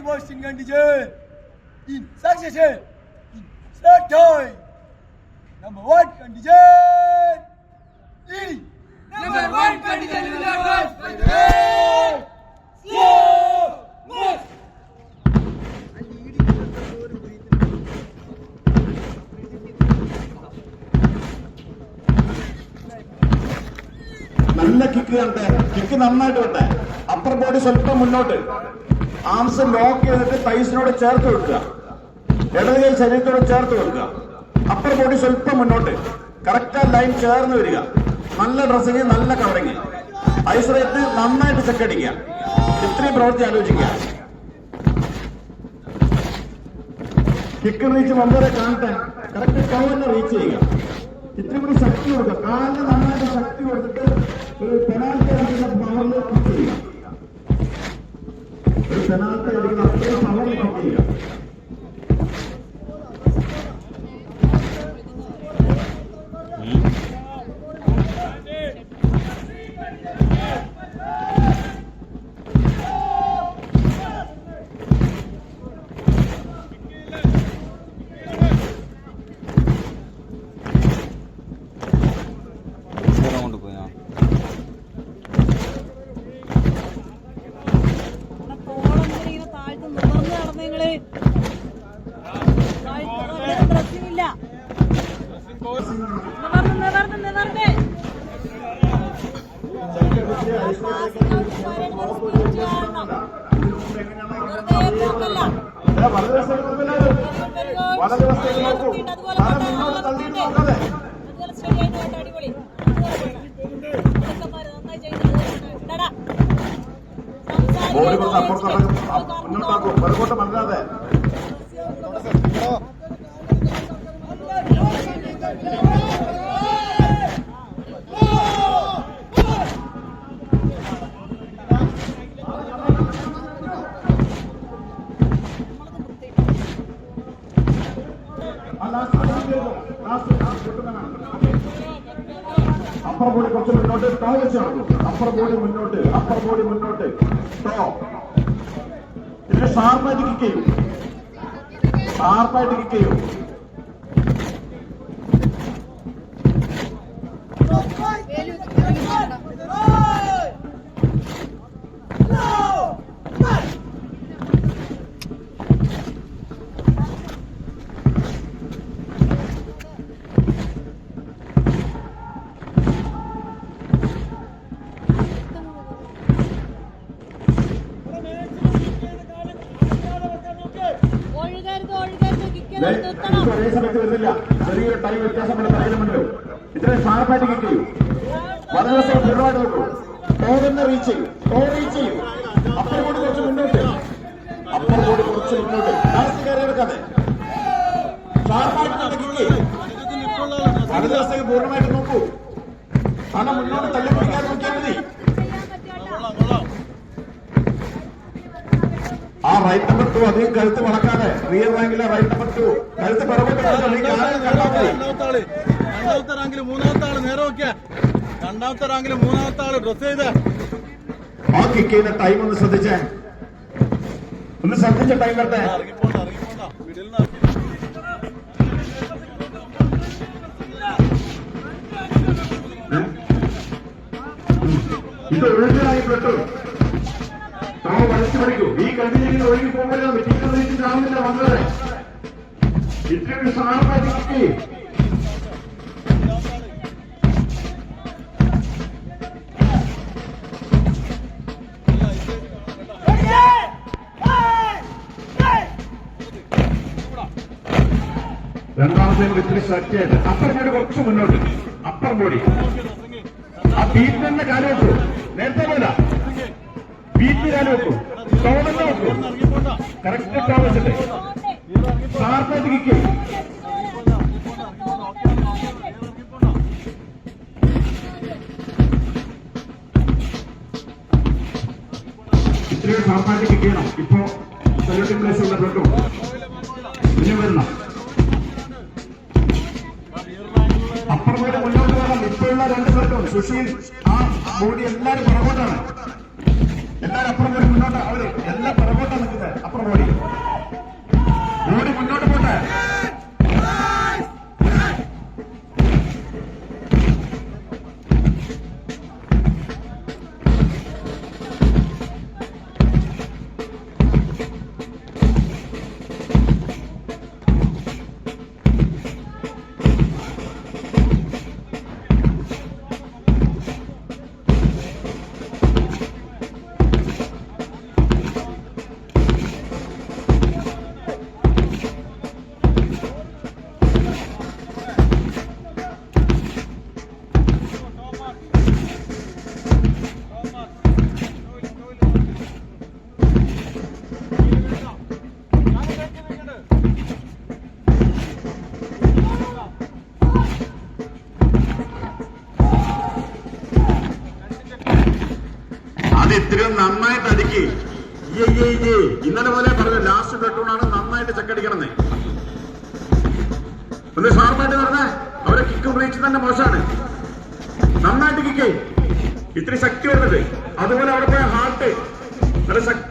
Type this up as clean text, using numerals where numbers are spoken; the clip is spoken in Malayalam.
watching condition. In succession. In start time. Number 1 condition. Leading. Number 1 condition will advance by the slow march. നല്ല കിക്ക് കണ്ടേ, കിക്ക് നന്നായിട്ട് വിട്ടെ. അപ്പർ ബോഡി സ്വല്പം മുന്നോട്ട്, ആംസ് ലോക്ക് ചെയ്തിട്ട് തൈസിനോട് ചേർത്ത് വെക്കുക, ഇടത് കൈ ശരീരത്തോട് ചേർത്ത് വെക്കുക. അപ്പർ ബോഡി സ്വല്പം മുന്നോട്ട്, കറക്റ്റ് ലൈൻ ചേർന്ന് വരിക. നല്ല ഡ്രസ്സിങ്, നല്ല കവറിങ്, ഐസ് റേറ്റ് നന്നായിട്ട് ചെക്ക് അടിക്കുക. ഇത്രയും പ്രവൃത്തി ആലോചിക്കുക. കിക്ക് റീച്ച് വളരെ കാണട്ടെ, കറക്റ്റ് കവറിനെ റീച്ച് ചെയ്യുക. ഇത്രയും കൂടി ശക്തി കൊടുക്കുക, കാലിന് നന്നായിട്ട് ശക്തി കൊടുത്തിട്ട് ഒരു പെനാൽറ്റി അടിക്കുന്ന പവറിൽ കിക്ക് ചെയ്യുക. ഒരു പെനാൽറ്റി അടിക്കുന്ന അത്രയും പവറിൽ കിക്ക് ചെയ്യുക. ബോഡി കുറച്ച് അപ്പുറത്തോട്ട് മുന്നോട്ടാക്കും, പുറകോട്ട് മല്ലാതെ. അപ്പർ ബോഡി കുറച്ച് മുന്നോട്ട്, ടോ വെച്ച് നടക്കും. അപ്പർ ബോഡി മുന്നോട്ട്, അപ്പർ ബോഡി മുന്നോട്ട്, ടോ. ഇതിന് ഷാർപ്പായിട്ട് കിക്ക് ചെയ്യും, ഷാർപ്പായിട്ട് കിക്ക് ചെയ്യും. ഒരേ സമയത്ത് വരുന്നില്ല, ചെറിയൊരു ടൈം വ്യത്യാസം പറയുന്നുണ്ടല്ലോ. ഇത്രയും ഷാർപ്പായിട്ട് കിക്ക് ചെയ്യും, വളരെ ദിവസം ദൃഢമായിട്ട് നോക്കൂ. ടോ തന്നെ റീച്ച് ചെയ്യും, ടോ റീച്ച് ചെയ്യും. അപ്പർ ബോഡി കുറച്ച് മുന്നോട്ട്, അപ്പർ ബോഡി കുറച്ച് മുന്നോട്ട്, ലാസ്റ്റ് കയറി എടുക്കാതെ ഷാർപ്പായിട്ട് തന്നെ കിക്ക് ചെയ്യും. വളരെ ദിവസത്തേക്ക് പൂർണ്ണമായിട്ട് നോക്കൂ, കാരണം മുന്നോട്ട് തള്ളിപ്പിടിക്കാതെ നോക്കിയാൽ മതി. ആ റൈറ്റ് നമ്പർ 2 അധികം കഴുത്ത് വളക്കാതെ, റിയർ റാങ്കിലെ റൈറ്റ് നമ്പർ 2 കഴുത്ത് പിറകോട്ട്. രണ്ടാമത്തെ റാങ്കില് മൂന്നാമത്തെ ആള് നേരെ നോക്കിയ, രണ്ടാമത്തെ റാങ്കില് മൂന്നാമത്തെ ആള് ഡ്രസ് ചെയ്ത. ആ കിക്ക് ചെയ്യുന്ന ടൈം ഒന്ന് ശ്രദ്ധിച്ചേ, ഒന്ന് ശ്രദ്ധിച്ച ടൈം വരട്ടെ. ഇത് ഒഴുകിലായി പെട്ടു, നമ്മൾ വലിച്ചു പഠിക്കൂ. ഈ കണ്ടില്ലെങ്കിൽ ഒഴുകി പോകുമ്പോൾ ടീച്ചർ റീച്ചിട്ടാവുന്നില്ല വന്നത്. ഇത്രയും ഷാർപ്പായിട്ട് കിക്ക് ചെയ്യും. രണ്ടാമത്തെ ഇത്തിരി ശക്തിയായിട്ട് അപ്പർ ബോഡി കുറച്ച് മുന്നോട്ട്, അപ്പർ ബോഡി ആ ബീറ്റ് തന്നെ കാല് വെക്കൂ, നേരത്തെ പോലെ ബീറ്റ് കാല് വെക്കൂ, ടോ തന്നെ വെക്കൂ. കറക്റ്റ് ടോ വെച്ചിട്ട് ഷാർപ്പായിട്ട് കിക്ക് ചെയ്യും. ഇത്രയും ഷാർപ്പായിട്ട് കിക്ക് ചെയ്യണം. ഇപ്പോ സല്യൂട്ടിംഗ് പ്ലേസ് ഉള്ള പെട്ടു, പിന്നെ വരണം. അപ്പർ ബോഡി മുന്നോട്ട് വേണം. ഇപ്പോഴുള്ള 2 പേർക്കും സുശീൽ ആ ബോഡി എല്ലാവരും പുറകോട്ടാണ്, എല്ലാവരും അപ്പുറം ബോഡി മുന്നോട്ട്, അവര് എല്ലാ സപ്പോർട്ടാണ് നിൽക്കുന്നത്. അപ്പുറം ബോഡി മുന്നോട്ട് പോട്ടെ. അത് ഇത്രയും നന്നായിട്ട് അടുക്കി. ഇന്നലെ പോലെ പറഞ്ഞു ലാസ്റ്റ് പെട്രോളാണ് നന്നായിട്ട് ചെക്കടിക്കണമെന്നേ. ഒന്ന് ഷാർപ്പായിട്ട് പറഞ്ഞ അവരെ കിക്കും റീച്ച് തന്നെ മോശമാണ്. നന്നായിട്ട് കിക്കേ ഇത്തിരി ശക്തി വരുന്നത്. അതുപോലെ അവിടെ പോയ ഹാർട്ട് നല്ല ശക്തി